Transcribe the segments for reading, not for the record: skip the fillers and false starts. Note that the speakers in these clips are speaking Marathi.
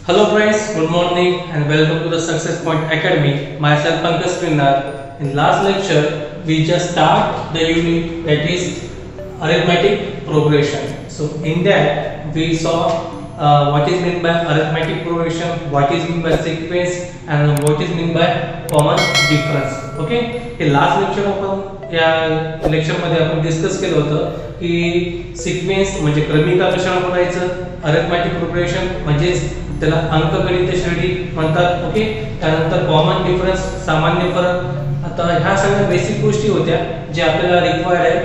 Hello friends, good morning and welcome to the Success Point Academy. Myself Pankaj Pinnar. In last lecture, we just start the unit that is arithmetic progression. So in that we saw what is meant by arithmetic progression, what is meant by sequence and what is meant by common difference. Okay? हे लास्ट लेक्चर आपण या लेक्चर मध्ये आपण डिस्कस केलं होतं की सिक्वेन्स म्हणजे क्रमिका कशाला म्हणायचं, अरिथमेटिक प्रोग्रेशन म्हणजे त्याला अंकगणित श्रेणी म्हणतात. ओके, त्यानंतर कॉमन डिफरन्स सामान्य फरक. आता ह्या सगळ्या बेसिक गोष्टी होत्या ज्या आपल्याला रिक्वायर्ड आहे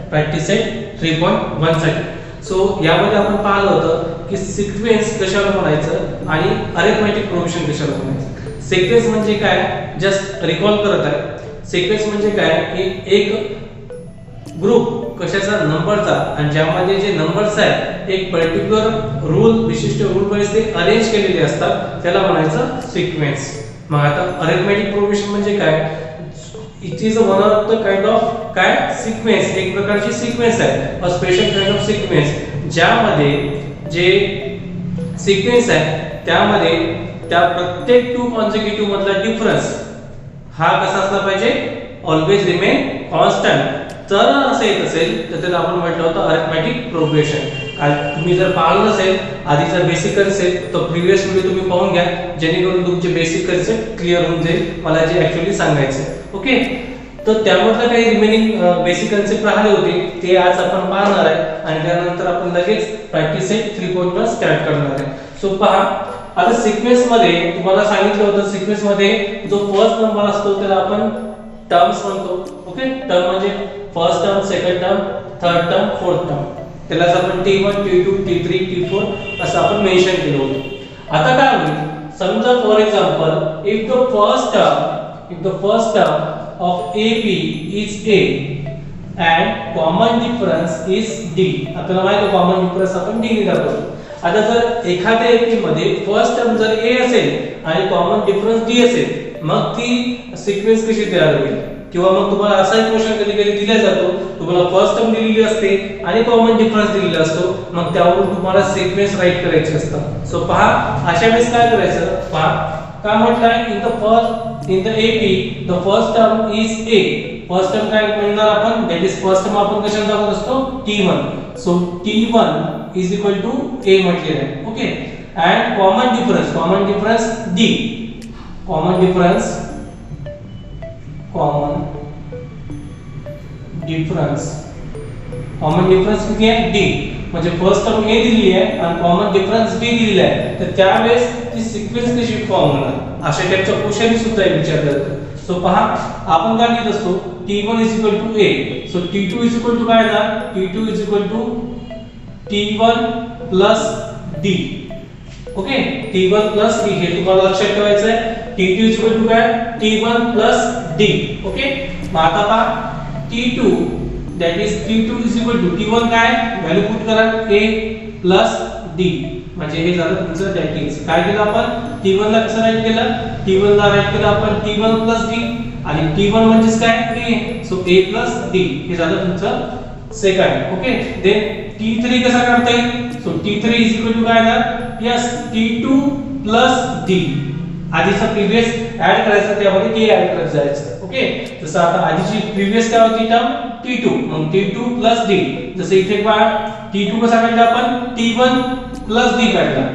प्रॅक्टिस सेट 3.1 साठी. सो यामध्ये आपण पाहिलं होतं की सिक्वेन्स कशाला म्हणायचं आणि अरिथमेटिक प्रोग्रेशन कशाला म्हणायचं. सिक्वेन्स म्हणजे काय, जस्ट रिकॉल करत आहे. सिक्वेन्स म्हणजे काय की एक ग्रुप कशाचा नंबरचा आणि ज्यामध्ये जे नंबर्स आहेत एक पर्टिक्युलर रूल विशिष्ट रूल वाईज ते अरेंज केलेले असतात त्याला म्हणायचं सिक्वेन्स. मग आता अरिथमेटिक प्रोग्रेशन म्हणजे काय, it is one of the kind of काय सिक्वेन्स, एक प्रकारची सिक्वेन्स आहे, a special kind of sequence ज्यामध्ये जे सिक्वेन्स आहे त्यामध्ये त्या प्रत्येक टू कॉन्सेक्युटिव्ह मधला डिफरन्स हा कसा असला पाहिजे, ऑलवेज रिमेन कॉन्स्टंट. तर असं येत असेल तर त्याला आपण म्हटलं होतं अरिथमेटिक प्रोग्रेशन. तुम्ही जर पाहिलं नसेल आधीचा बेसिक कन्सेप्ट तर प्रिवियस व्हिडिओ तुम्ही पाहून घ्या जेणेकरून तुमचे बेसिक कन्सेप्ट क्लिअर होऊन जाईल मला जे ऍक्च्युअली सांगायचं. ओके, तर त्यामधलं काही रिमेनिंग बेसिक कन्सेप्ट राहिले होते ते आज आपण पाहणार आहे आणि त्यानंतर आपण लगेच प्रॅक्टिस सेट 3.1 स्टार्ट करणार आहे. सो पहा, आता सिक्वेन्स मध्ये तुम्हाला सांगितलं होतं सिक्वेन्स मध्ये जो फर्स्ट नंबर असतो त्याला आपण टर्म्स म्हणतो. ओके, टर्म म्हणजे first term, second term, third term, fourth term. त्यालाच आपण T1, T2, T3, T4 असं आपण मेन्शन केलं होतं. आता काय होईल, समजा for example if the first term of AB is A and common difference is D. आपल्याला माहिती आहे कॉमन डिफरन्स आपण D ने दाखवतो. आता जर एखाद्या AB मध्ये फर्स्ट टर्म जर A असेल आणि कॉमन डिफरन्स D असेल मग ती सिक्वेन्स कशी तयार होईल. किंवा मग तुम्हाला असा एक क्वेश्चन कधी कधी दिला जातो, तुम्हाला फर्स्ट टर्म दिलेली असते आणि कॉमन डिफरन्स दिलेला असतो, मग त्यावरून तुम्हाला सिक्वेन्स राईट करायचे असतात. सो पहा, अशा वेळेस काय करायचं, पहा काय म्हटलंय, in the AB the first term is A. First term काय म्हणणार आपण, दॅट इज फर्स्ट टर्म आपण कशाने दाखवत असतो, T1. So T1 is equal to A म्हटलेलं आहे. Okay, and common difference D. Common difference किती आहे, D. म्हणजे फर्स्ट टर्म A दिलेली आहे आणि कॉमन डिफरन्स D दिलेला आहे, तर त्यावेळेस ती सिक्वेन्स कशी फॉर्म होणार, अशा टाइपचा क्वेश्चन सुद्धा विचारला जातो. सो पहा, आपण काय लिहित असतो, T1 is equal to A. So T2 is equal to काय येणार, T2 is equal to T1 plus D. Okay, T1 plus D हे तुम्हाला लक्षात ठेवायचं आहे. T2 इज इक्वल टू काय, T1 प्लस D. ओके, मग आता पहा T2 that is T2 is equal to T1 काय व्हॅल्यू पुट करा A प्लस D. म्हणजे हे झालं तुमचं दॅट इज काय केलं आपण, T1 ला कसं राईट केलं, T1 ला राईट केलं आपण T1 प्लस D आणि T1 म्हणजे काय A. So A plus D हे झालं तुमचं सेकंड. ओके, देन T3 कसा काढता येईल, so T3 is equal to काय ना, यस T2 प्लस D. आधीचा प्रीवियस ऍड करायचा त्यामध्ये K ऍड करत जायचं. ओके, जसं आता आधीची प्रीवियस काय होती टर्म T2, मग T2 प्लस D. जसं इथे पहा T2 कसा काढला आपण, T1 प्लस D काढला.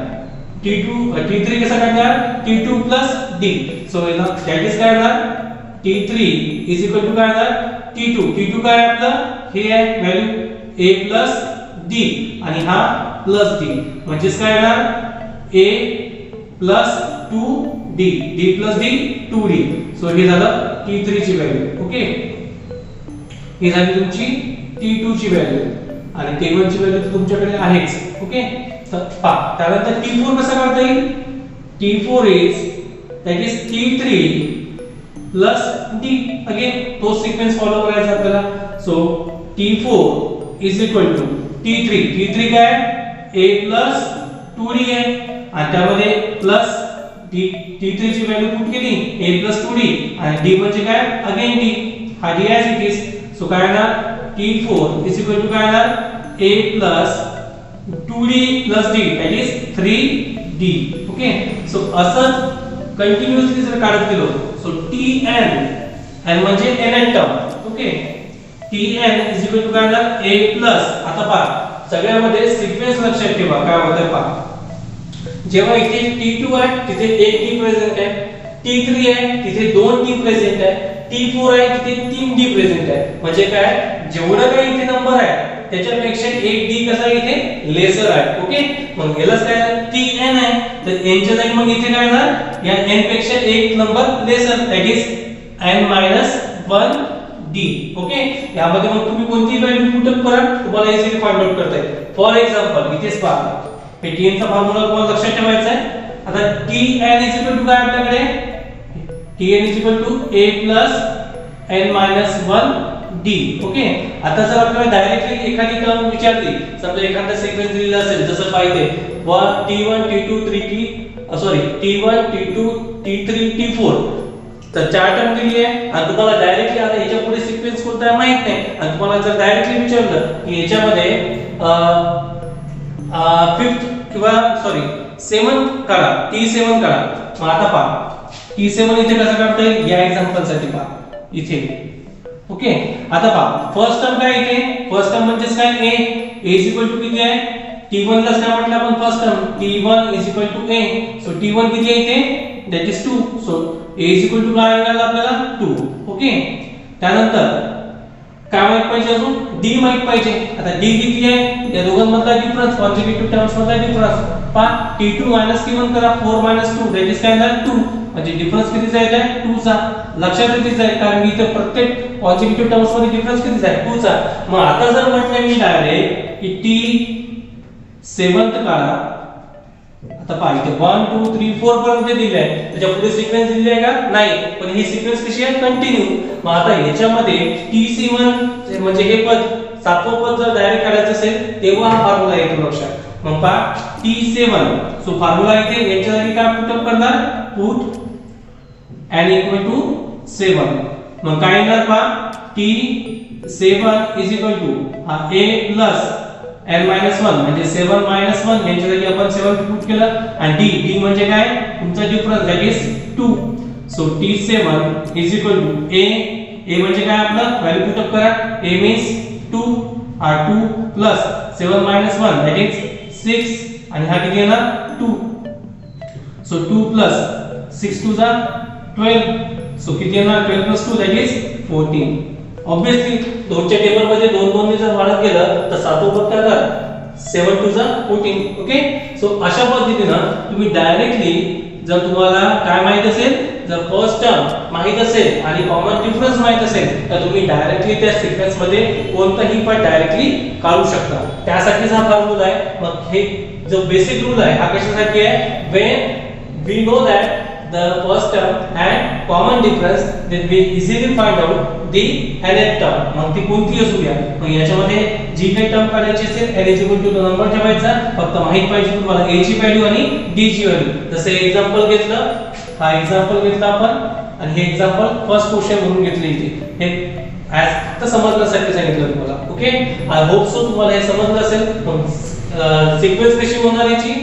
T3 कसा काढणार, T2 प्लस D. सो याला दॅट इज काय होणार, T3 इज इक्वल टू काय होणार, T2 काय आपलं हे आहे व्हॅल्यू A प्लस D आणि हा प्लस D म्हणजे काय येणार A plus 2D, D plus D 2D. So हे झालं T3 ची व्हॅल्यू. ओके, ही झाली तुमची T2 ची व्हॅल्यू आणि T1 ची व्हॅल्यू तुमच्याकडे आहेच. ओके, तर पहा त्यानंतर T4 कसा काढता येईल, T4 is that is T3 plus D. Again तो सिक्वेन्स फॉलो करायचा आपल्याला. So T4 is equal to T3 काय A प्लस 2D आहे आणि त्यामध्ये प्लस T3 ची व्हॅल्यू पुट केली A प्लस 2D आणि D म्हणजे काय अगेन D. हा D as it is. So काय येणार T4 इज इक्वल टू काय येणार A plus 2D plus D that is 3D. Okay. So असंच कंटिन्युअसली जर काढत गेलो सो Tn म्हणजे nth term. Okay. Tn is equal to काय होणार a प्लस. आता पहा सगळ्यामध्ये सिक्वेन्स लक्षात ठेवा काय होतं पहा. जेव्हा इथे T2 आहे तिथे 1 D प्रेझेंट आहे, T3 आहे तिथे 2 D प्रेझेंट आहे, T4 आहे तिथे 3 D प्रेझेंट आहे. म्हणजे काय जेवढा काही इथे नंबर आहे त्याच्यापेक्षा 1 D कसा इथे लेसर आहे. ओके. मग यालाच काय Tn आहे तर n च्या जागी मग इथे काय येणार या n पेक्षा एक number lesser that is n 1 D. Okay. यामध्ये मग तुम्ही कोणती व्हॅल्यू पुट अप करा तुम्हाला इझिली फाइंड आउट करता येईल. फॉर एक्झाम्पल इथेच पहा हे Tn चा फॉर्म्युला तुम्हाला लक्षात ठेवायचा आहे. आता Tn इज इक्वल टू काय आपल्याकडे Tn is equal to a plus n 1 D. Okay. आता जर आपल्याला डायरेक्टली एखादी टर्म विचारली समजा एखादा सिक्वेन्स दिलेला असेल जसं पाहिजे T1 T2 T1 T2 T3 T4 तर चार टर्म दिली आहे आणि तुम्हाला डायरेक्टली आता याच्या पुढे सिक्वेन्स कोणता आहे माहित नाही आणि तुम्हाला जर डायरेक्टली विचारलं की याच्यामध्ये फिफ्थ किंवा सेवन्थ काढा T7 काढा. मग आता पहा T7 इथे कसं काढता येईल या एक्झाम्पल साठी पहा इथे. ओके. आता पहा फर्स्ट टर्म काय इथे फर्स्ट टर्म म्हणजे काय a इज इक्वल टू किती आहे T1 ला काय म्हटलं आपण first term T1 is equal to a. So T1 किती आहे इथे that is 2. So a is equal to काय येणार आपल्याला 2. ओके. त्यानंतर काय माहित पाहिजे अजून d माहित पाहिजे. आता d किती आहे या दोघांमधला डिफरन्स कॉन्सिक्युटिव्ह टर्म्स मधला डिफरन्स पहा T2 T1 करा 4 2 दॅट इज काय येणार 2. म्हणजे डिफरन्स कितीचा आहे 2 चा. लक्षात कितीचा आहे कारण की इथे प्रत्येक कॉन्सिक्युटिव्ह टर्म्स मध्ये डिफरन्स कितीचा आहे 2 चा. मग आता जर म्हटलं मी डायरेक्ट की T7 काढा आता पहा इथे 1 2 3 4 पर्यंत दिले आहे त्याच्या पुढे सिक्वेन्स दिली आहे का नाही पण ही सिक्वेन्स कशी आहे कंटिन्यू. मग आता याच्यामध्ये T7 म्हणजे हे पद सातवं पद जर डायरेक्ट काढायचं असेल तेव्हा हा फॉर्म्युला येतो लक्षात. मग पहा T7 सो फॉर्म्युला इथे याच्या जागी काय पुट अप करणार पुट n इक्वल टू 7. मग काय येणार पहा T7 इज इक्वल टू हा a प्लस n 1 म्हणजे 7 1 यांच्या जागी आपण 7 पुट केलं आणि d म्हणजे काय तुमचा difference that is 2. So T7 is equal to a म्हणजे काय आपलं व्हॅल्यू पुट अप करा a means 2 2 plus 7 1 that is 6 आणि हा किती येणार 2. सो 2 प्लस 6 2 जा 12. सो किती येणार 12 प्लस 2 दॅट इज 14. ऑब्वियसली दोनच्या टेबल मध्ये 2 2 ने जर वाढत गेलं तर सातवं पद काय होणार 7 2 जा 14. ओके. सो अशा पद्धतीने तुम्ही डायरेक्टली जर तुम्हाला काय माहित असेल जर फर्स्ट टर्म माहित असेल आणि कॉमन डिफरन्स माहित असेल तर तुम्ही डायरेक्टली त्या सिक्वेन्स मध्ये कोणताही पद डायरेक्टली काढू शकता. त्यासाठीच हा फॉर्म्युला आहे. मग हे जो बेसिक रूल आहे हा कशासाठी आहे when we know that the first term and common difference then we easily find out the nth term. मग ती कोणती असू द्या मग याच्यामध्ये जी काही टर्म काढायची असेल n is equal to number ठेवायचा फक्त माहित पाहिजे तुम्हाला a ची व्हॅल्यू आणि d ची व्हॅल्यू. जसे एक्झाम्पल घेतलं हा एक्झाम्पल घेतला आपण आणि हे एक्झाम्पल फर्स्ट क्वेश्चन म्हणून घेतले इथे हे ऍज फक्त समजण्यासाठी सांगितलं तुम्हाला. ओके. आय होप सो तुम्हाला हे समजलं असेल. मग सिक्वेन्स कशी होणार याची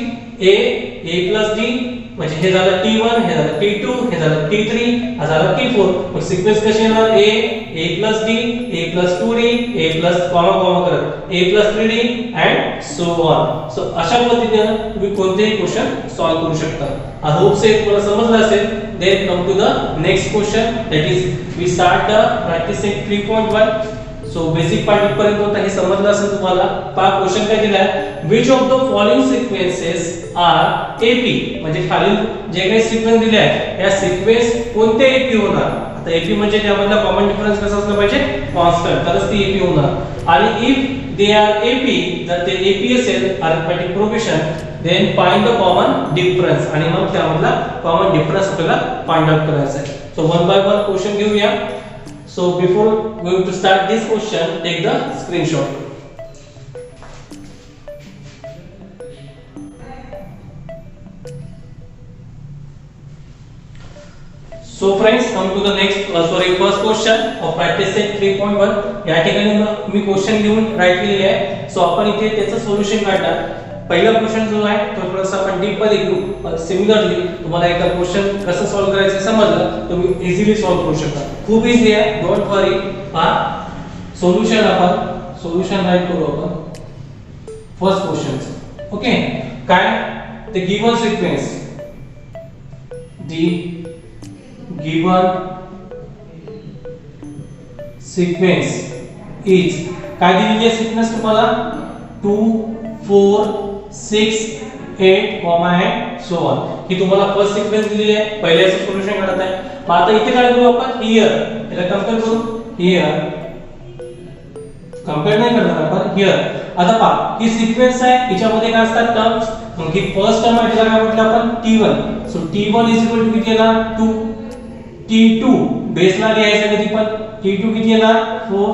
a प्लस d म्हणजे हे झालं T1 हे झालं T2 हे झालं T3 हा झाला T4. मग सिक्वेन्स कशी येणार a plus d a plus 2d a plus comma करत a plus 3d and so on. So अशा पद्धतीने तुम्ही कोणतेही क्वेश्चन सॉल्व्ह करू शकता. आय होप से तुम्हाला समजलं असेल. Then come to the next question that is we start the practicing 3.1. So basic part पर्यंत होता हे समजलं असेल तुम्हाला. पहा क्वेश्चन काय दिलाय which of the following sequences are AP म्हणजे खालील जे काही सिक्वेन्स दिले आहेत या सिक्वेन्स कोणते AP होणार. आता AP म्हणजे त्यामधला कॉमन डिफरन्स कसा असला पाहिजे कॉन्स्टंट तरच ती AP होणार. आणि इफ दे आर AP जर ते AP असेल arithmetic progression then find the common difference आणि मग त्यामधला कॉमन डिफरन्स आपल्याला फाइंड आउट करायचा आहे. So one by one question घेऊया. So before going to start this question, take the screenshot. So friends, come to the next first question of practice set 3.1. या ठिकाणी मी क्वेश्चन लिहून राईट केलेले आहे. सो आपण इथे त्याचं सोल्युशन काढणार. पहिला क्वेश्चन जो आहे तो थोडासा आपण डीप मध्ये घेऊ. सिमिलरली तुम्हाला एका क्वेश्चन कसं सॉल्व्ह करायचं समजलं तुम्ही इझिली सॉल्व्ह करू शकता. खूप इझी आहे, डोंट वरी. सोल्युशन राईट करू आपण. First question okay. काय द गिवन सिक्वेन्स, इज काय दिलेली आहे सिक्वेन्स तुम्हाला 2 4 6 8 and so on. ही तुम्हाला फर्स्ट सिक्वेन्स दिलेली आहे. पहिले याचं सोल्युशन काढत आहे. मग आता इथे काय करू आपण, हियर याला कंपेअर करू. हियर कंपेअर नाही करणार आपण, हियर. आता पहा ही सिक्वेन्स आहे, हिच्यामध्ये काय असतात टर्म्स. मग ही फर्स्ट टर्म आहे, तिला काय म्हटलं आपण t1. So t1 is equal to किती येणार 2. t2 बेसला लिहायचं कधी पण. t2 किती येणार 4.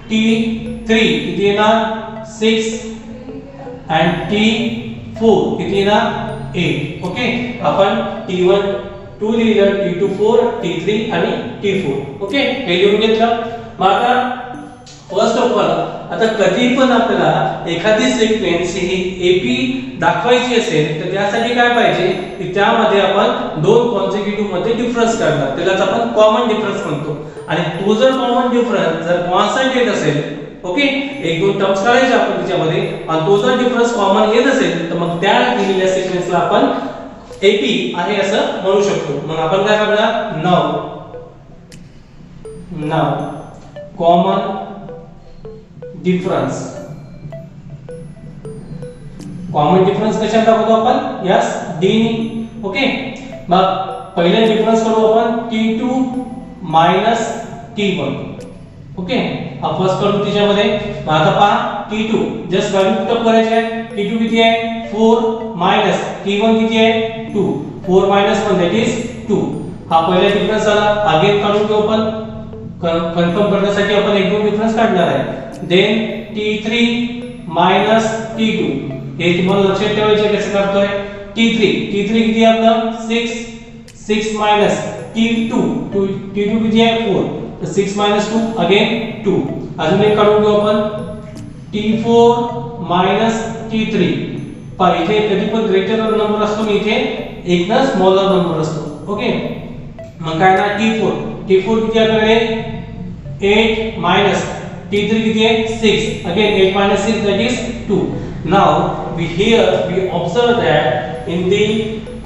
t3 किती येणार 6 and t4 किती येणार 8. ओके. आपण t1 2 लिहिलं, t2 4, t3 आणि t4. ओके, हे लिहून घेतलं. मग आता फर्स्ट ऑफ ऑल आता कधी पण आपल्याला एखादी सिक्वेन्स ही एपी दाखवायची असेल तर त्यासाठी काय पाहिजे की त्यामध्ये आपण दोन कॉन्सिक्युटिव्ह मध्ये डिफरन्स काढणार. त्यालाच आपण कॉमन डिफरन्स म्हणतो. आणि तो जर कॉमन डिफरन्स जर कॉन्स्टंट येत असेल, ओके, एक दोन टर्म्स काढायचे आपण त्याच्यामध्ये, आणि तो जर डिफरन्स कॉमन येत असेल तर मग त्या दिलेल्या सिक्वेन्सला आपण एपी आहे असं म्हणू शकतो. मग आपण काय करणार, नाव कॉमन डिफरन्स. कॉमन डिफरन्स कशात दाखवतो आपण, यस डी नी. ओके. मग पहिला डिफरन्स करू आपण t2 मायनस t1. ओके, हा फर्स्ट करू त्याच्यामध्ये. मग आता पहा t2 जस्ट व्हॅल्यू पुट करायची आहे. t2 किती आहे 4 मायनस t1 किती आहे 2. 4 मायनस 1 दॅट इज 2. हा पहिला डिफरन्स आला. अगेन काढून घेऊ आपण. कन्फर्म करण्यासाठी आपण एक दोन डिफरन्स काढणार आहे. Then t3 minus t2. हे तुम्हाला लक्षात ठेवायचे कसे काढतोय. t3 किती आहे आपला 6 मायनस t2 किती आहे 4. तर 6 मायनस 2 अगेन 2. अजून एक काढून घेऊ आपण t4 मायनस t3. पहा इथे कधी पण ग्रेटर नंबर असतो आणि इथे एक ना स्मॉलर नंबर असतो. ओके. मग काय ना t4 किती आपल्याकडे 8 मायनस t3 किती आहे 6. Again 8 minus 6 that is 2. Now we observe that in the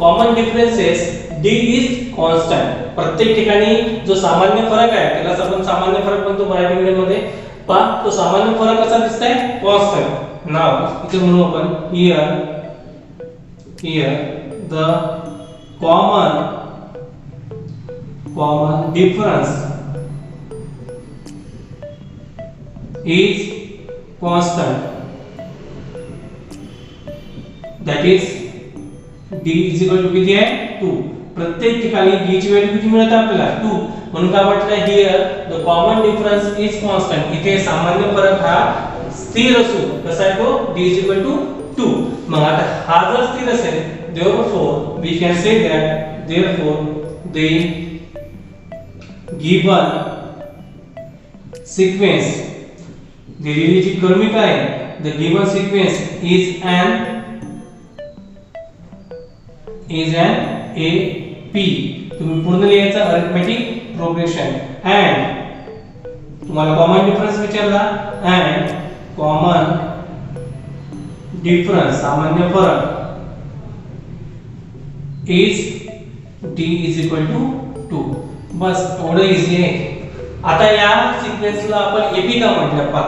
common differences d is constant. प्रत्येक ठिकाणी जो सामान्य फरक आहे त्यालाच आपण सामान्य फरक म्हणतो मराठी मीडियम मध्ये. पहा तो सामान्य फरक कसा दिसतोय कॉन्स्टंट. नाव इथे म्हणू आपण here the common difference is constant, that is d is equal to किती आहे 2. प्रत्येक ठिकाणी d ची व्हॅल्यू किती मिळते आपल्याला 2. म्हणून काय म्हटलं here the common difference is constant. इथे सामान्य फरक हा स्थिर असू कसा आहे तो d is equal to 2. मग आता हा जर स्थिर असेल therefore we can say that therefore the given sequence दिलेली जी क्रमिक आहे the given sequence is an AP. तुम्ही पूर्ण लिहायचा अरिथमेटिक प्रोग्रेशन. and तुम्हाला कॉमन डिफरन्स विचारला and कॉमन डिफरन्स सामान्य फरक is d is equal to 2. बस थोडं इझी आहे. आता या सिक्वेन्सला आपण एपी का म्हटलं पहा.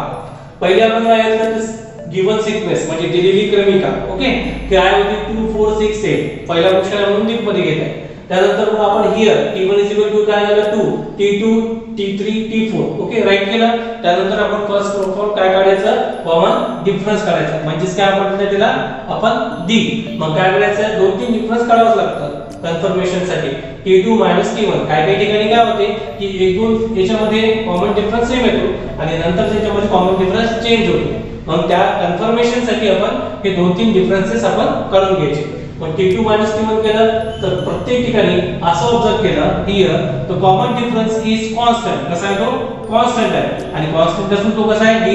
पहिले आपण काय केलं गिवन सिक्वेन्स म्हणजे दिलेली क्रमिका. ओके, काय होती 2 4 6 8. पहिला क्वेश्चन म्हणून डीप मध्ये घेत आहे. त्यानंतर मग आपण here t1 is equal to काय झालं 2 t2 t3 t4. Okay, right केलं. त्यानंतर आपण फर्स्ट प्रोफॉर्म काय काढायचं कॉमन डिफरन्स काढायचा. म्हणजेच काय म्हणतात त्याला आपण d. मग काय करायचं दोन तीन डिफरन्स काढावं लागतं कन्फर्मेशन साठी. t2 t1 काही ठिकाणी काय होते की एक दोन याच्यामध्ये कॉमन डिफरन्स सेम येतो आणि नंतर त्याच्यामध्ये कॉमन डिफरन्स चेंज होतो. मग त्या कन्फर्मेशन साठी आपण हे दोन तीन डिफरन्सेस आपण काढून घ्यायचे. पण T2 T1 केलं तर प्रत्येक ठिकाणी असं ऑब्झर्व केलं here the common difference is constant. कसा आहे तो? कॉन्स्टंट आहे. आणि कॉन्स्टंट असून तो कसा आहे? d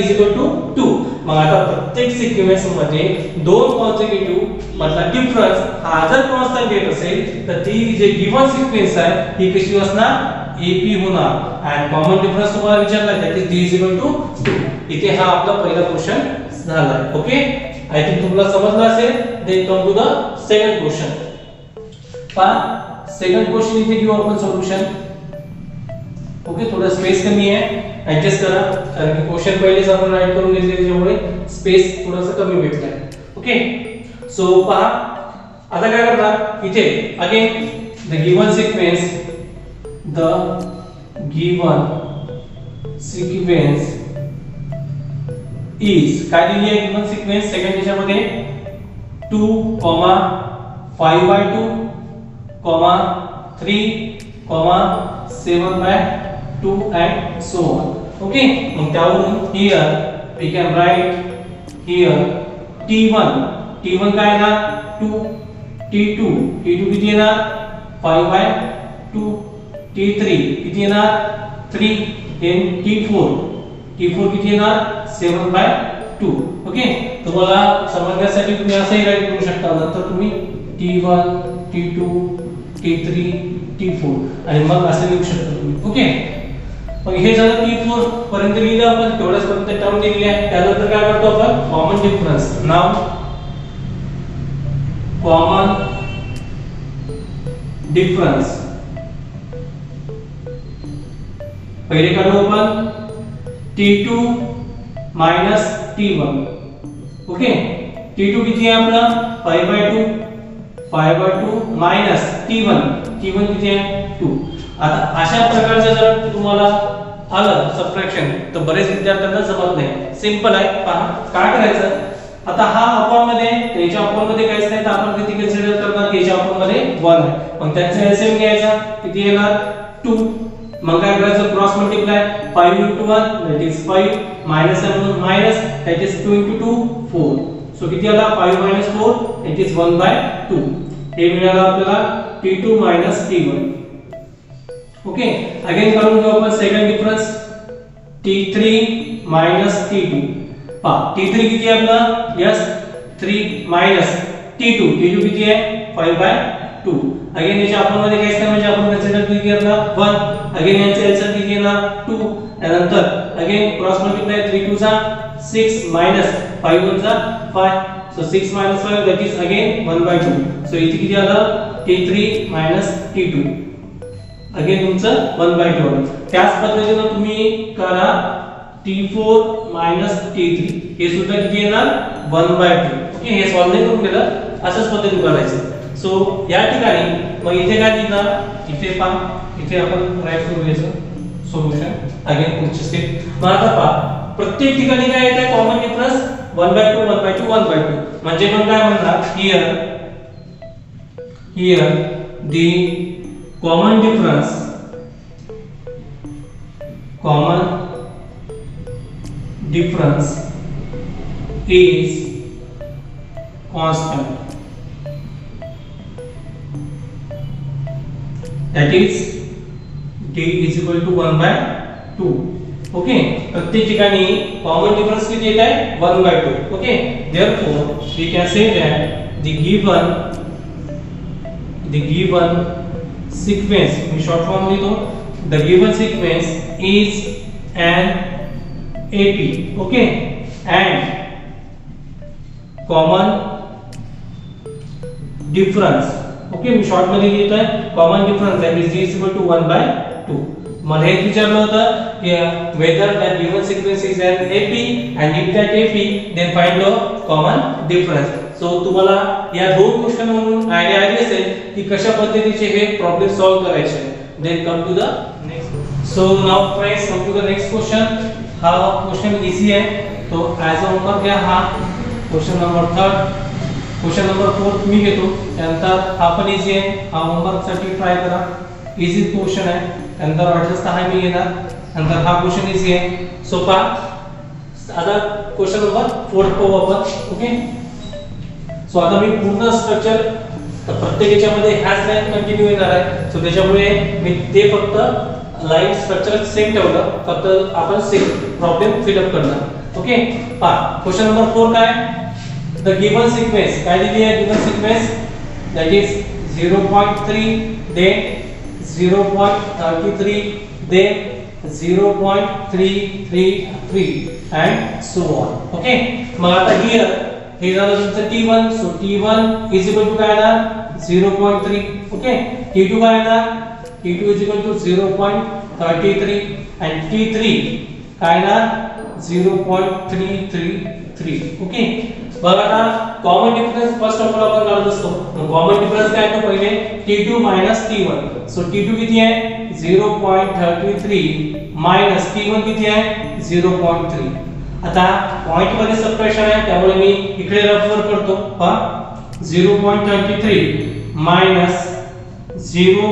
2. मग आता प्रत्येक सिक्वेन्स मध्ये दोन कॉन्सिक्युटिव्ह मधला डिफरन्स हा जर कॉन्स्टंट येत असेल तर ती जे गिवन सिक्वेन्स आहे ही कशी असणार? AP होणार. आणि कॉमन डिफरन्स तुम्हाला विचारला आहे that is d 2. इथे हा आपला पहिला क्वेश्चन झाला. ओके, आय थिंक तुम्हाला समजलं असेल. Then come to the second question. पहा सेकंड क्वेश्चन इथे घेऊ आपण सोल्युशन. ओके, थोडा स्पेस कमी आहे, ऍडजस्ट करा, कारण की क्वेश्चन पहिलेच आपण राईट करून घेतले त्याच्यामुळे स्पेस थोडासा कमी भेटलाय. ओके, सो पहा आता काय करणार इथे again the given sequence is काय दिली आहे गिवन सिक्वेन्स सेकंड याच्यामध्ये 2, 5/2, 3, 7/2 and so on. Okay, मग त्यावरून here we can write here T1 काय आहे ना 2, T2 किती येणार 5/2, T3 किती येणार 3, then T4 किती येणार 7/2. ओके, तुम्हाला समजण्यासाठी तुम्ही असंही राईट करू शकता. नंतर तुम्ही T1, T2, T3, T4 आणि मग असं लिहू शकता तुम्ही. ओके, मग हे झालं T4 पर्यंत लिहिलं आपण, तेवढ्याच पर्यंत टर्म दिली आहे. त्यानंतर काय करतो आपण कॉमन डिफरन्स. नाव कॉमन डिफरन्स पहिले काढू आपण T2 T1. ओके, T2 किती आहे आपला 5/2 मायनस T1 किती आहे 2. आता अशा प्रकारचं जर तुम्हाला आलं सबट्रॅक्शन तर बरेच विद्यार्थ्यांना जमत नाही. सिंपल आहे, पहा काय करायचं. आता हा अपॉन मध्ये त्याच्या अपॉन मध्ये काहीच नाही तर आपण किती कन्सिडर करणार त्याच्या अपॉन मध्ये 1 आहे. मग त्याचा एलसीएम घ्यायचा किती येणार 2. मग काय करायचं cross multiply 5 into 1 that is 5 minus minus that is 2 into 2 4. So किती आला 5 minus 4 it is 1/2. हे मिळालं आपल्याला T2 T1. ओके, अगेन करून घेऊ आपण सेकंड डिफरन्स T3 T2. पहा T3 किती आहे आपला यस 3 T2 किती आहे 5/2. अगेन याच्या आपण मध्ये काहीच नाही म्हणजे आपण कन्सिडर किती करणार 1. अगेन यांचा एलसीएम किती येणार 2. त्यानंतर अगेन क्रॉस मल्टिप्लाय 3 2 जा 6 मायनस 5 1 जा 5. So 6 minus 5 that is again 1/2. So इथे किती आलं T3 T2. अगेन तुमचं 1/2 आलं. त्याच पद्धतीने तुम्ही करा T4 T3. हे सुद्धा किती येणार 1/2. ओके, हे सॉल्व्ह नाही करून केलं, असंच पद्धतीने करायचं. सो या ठिकाणी मग इथे काय लिहिणार इथे पहा इथे आपण राईट करून घ्यायचं सोल्युशन अगेन पुढची स्टेप. मग आता पहा प्रत्येक ठिकाणी काय येतं कॉमन डिफरन्स 1/2 म्हणजे पण काय म्हणणार here the common difference is constant. That is d is equal to 1/2. Okay, प्रत्येक ठिकाणी कॉमन डिफरन्स किती येत आहे 1/2. Okay, therefore we can say that the given sequence me short form लिहितो the given sequence is an AP. Okay, and common difference. Okay, me short मध्ये लिहितोय common difference that is d is equal to 1/2. मला हे विचारलं होतं की whether that given sequence is an AP and if that AP then find the common difference. So तुम्हाला या दोन क्वेश्चन वरून आयडिया आली असेल की कशा पद्धतीचे हे प्रॉब्लेम सॉल्व करायचे. Then come to the next. So now friends come to the next question. हा क्वेश्चन इजी आहे तो ॲज अ होमवर्क घ्या. हा क्वेश्चन नंबर 3. क्वेश्चन नंबर 4 मी घेतो. त्यानंतर हा पण इजी आहे, हा होमवर्क साठी ट्राय करा. इजी क्वेश्चन आहे. त्यानंतर वाटलंच तर हा मी घेणार. नंतर हा क्वेश्चन इजी आहे सोपा. आता क्वेश्चन नंबर 4 पाहू आपण. ओके, सो आता मी पूर्ण स्ट्रक्चर तर प्रत्येक याच्यामध्ये ह्याच लाईन कंटिन्यू येणार आहे. सो त्याच्यामुळे मी ते फक्त लाईन स्ट्रक्चर सेम ठेवलं, फक्त आपण प्रॉब्लेम फिलअप करणार. ओके, पहा क्वेश्चन नंबर 4 काय, द गिवन सिक्वेन्स काय दिली आहे, given sequence that is 0.3 then 0.33 then 0.333 and so on. Okay, मग आता here हे झालं तुमचं T1. so T1 is equal to काय येणार 0.3. ओके, T2 काय येणार, T2 is equal to 0.33 and T3 काय येणार 0.333. ओके, बघा आता common difference first of all आपण काढत असतो. कॉमन डिफरन्स काय आहे, पहिले T2 T1. सो T2 किती आहे 0.33 मायनस T1 किती आहे 0.3. आता पॉइंट मध्ये सबट्रॅक्शन आहे त्यामुळे मी इकडे रेफर करतो. पहा 0.33 मायनस 0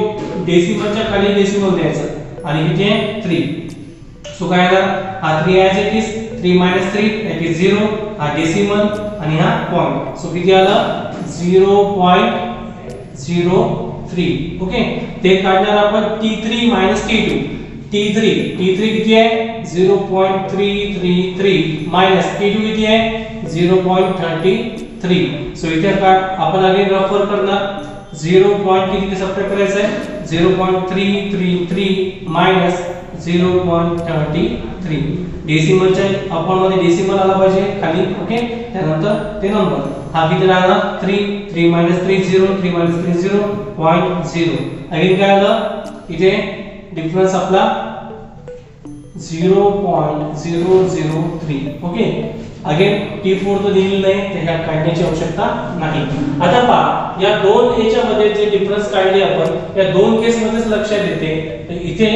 डेसिमलच्या खाली डेसिमल द्यायचं आणि किती आहे 3. सो काय येणार, हा 3 as it is 3 minus 3 that is 0, हा डेसिमल आणि हा पॉइंट. सो किती आलं 0.03. ओके, ते काढणार आपण T3 T2. T3 किती आहे 0.333 मायनस T2 किती आहे 0.33. सो इथे आपण अगेन रेफर करणार 0. किती सबट्रॅक्ट करायचं आहे 0.333 मायनस 0.33. डेसिमलच्या आपण मध्ये डेसिमल आला पाहिजे खाली. ओके, त्यानंतर ते नंबर हा किती राहणार 3 3 0 3 3 0.0. अगेन काय आलं इथे डिफरन्स आपला 0.003. ओके, अगेन T4 तो दिलेला नाही, तर ह्या काढण्याची आवश्यकता नाही. आता पहा या दोन याच्यामध्ये जे डिफरन्स काढले आपण या दोन केस मध्येच लक्षात येते, तर इथे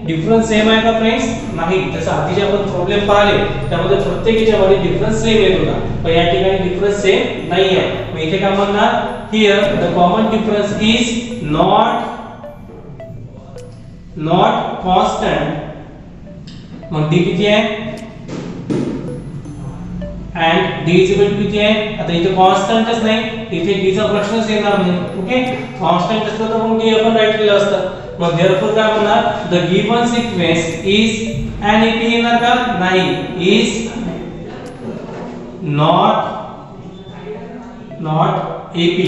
डिफरन्स सेम आहे का फ्रेंड्स, नाही. तसं आधी जे आपण प्रॉब्लेम पाहिले त्यामध्ये प्रत्येक याच्यामध्ये डिफरन्स सेम येत होता, पण या ठिकाणी डिफरन्स सेम नाही आहे. मग इथे काय म्हणणार, here the common difference is not constant. मग d किती आहे and d is equal to किती आहे, आता इथे कॉन्स्टंटच नाही, इथे d चा प्रश्नच येणार नाही. ओके, कॉन्स्टंट असतं तर मग d आपण राईट केलं असतं. मग therefore काय म्हणणार, the given sequence is an AP येणार का, नाही, इज नॉट AP.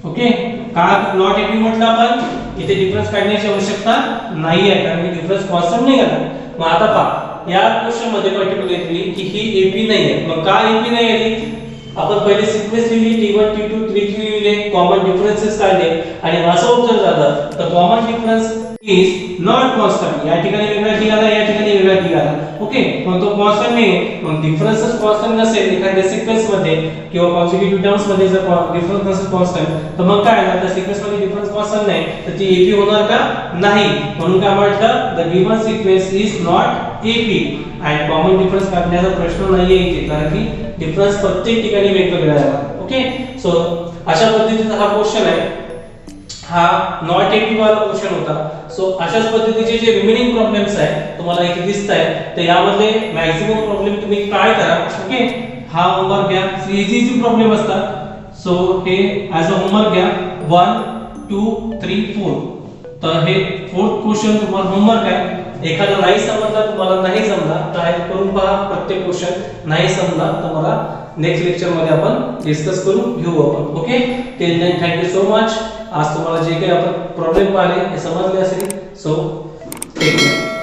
ओके, का नॉट AP म्हटलं आपण, इथे डिफरन्स काढण्याची आवश्यकता नाही आहे कारण की डिफरन्स कॉन्स्टंट नाही आहे. मग आता पहा या क्वेश्चन मध्ये पर्टिक्युलरली की ही AP नाही आहे. मग का AP नाही आली, आपण पहिले सिक्वेन्स लिहिली T1 T2 T3 लिहिले, कॉमन डिफरन्सेस काढले आणि असं ऑब्झर्व झालं तर common difference is not constant. या ठिकाणी वेगळा t आला, या ठिकाणी वेगळा t आला. ओके, मग तो कॉन्स्टंट नाही. मग डिफरन्सच कॉन्स्टंट नसेल एखाद्या सिक्वेन्स मध्ये किंवा कॉन्सिक्युटिव्ह टर्म्स मध्ये जर डिफरन्स नसेल कॉन्स्टंट तर मग काय होणार, त्या सिक्वेन्स मध्ये डिफरन्स कॉन्स्टंट नाही तर ती AP होणार का, नाही. म्हणून काय म्हटलं, the given sequence is not AP आणि कॉमन डिफरन्स काढण्याचा प्रश्न नाहीये इथे कारण की डिफरन्स प्रत्येक ठिकाणी वेगवेगळा आहे. ओके, सो अशा पद्धतीचा हा क्वेश्चन आहे, हा नॉट AP वाला क्वेश्चन होता. सो अशाच पद्धतीचे जे रिमेनिंग प्रॉब्लेम्स आहेत तुम्हाला इथे दिसत आहेत, तर यामधले मॅक्सिमम प्रॉब्लेम तुम्ही काय करा. ओके, हा होमवर्क घ्या, इझी प्रॉब्लेम असतात. सो हे ॲज अ होमवर्क घ्या 1 2 3 4. तर हे 4th क्वेश्चन तुम्हाला होमवर्क आहे. एखादा नाही समजला तुम्हाला नाही जमला तर हे करून पहा प्रत्येक क्वेश्चन. नाही समजला तर मला नेक्स्ट लेक्चर मध्ये आपण डिस्कस करून घेऊ आपण. Okay, till then thank you so much. आज तुम्हाला जे काही आपण प्रॉब्लेम पाहिले हे समजले असेल. So take care.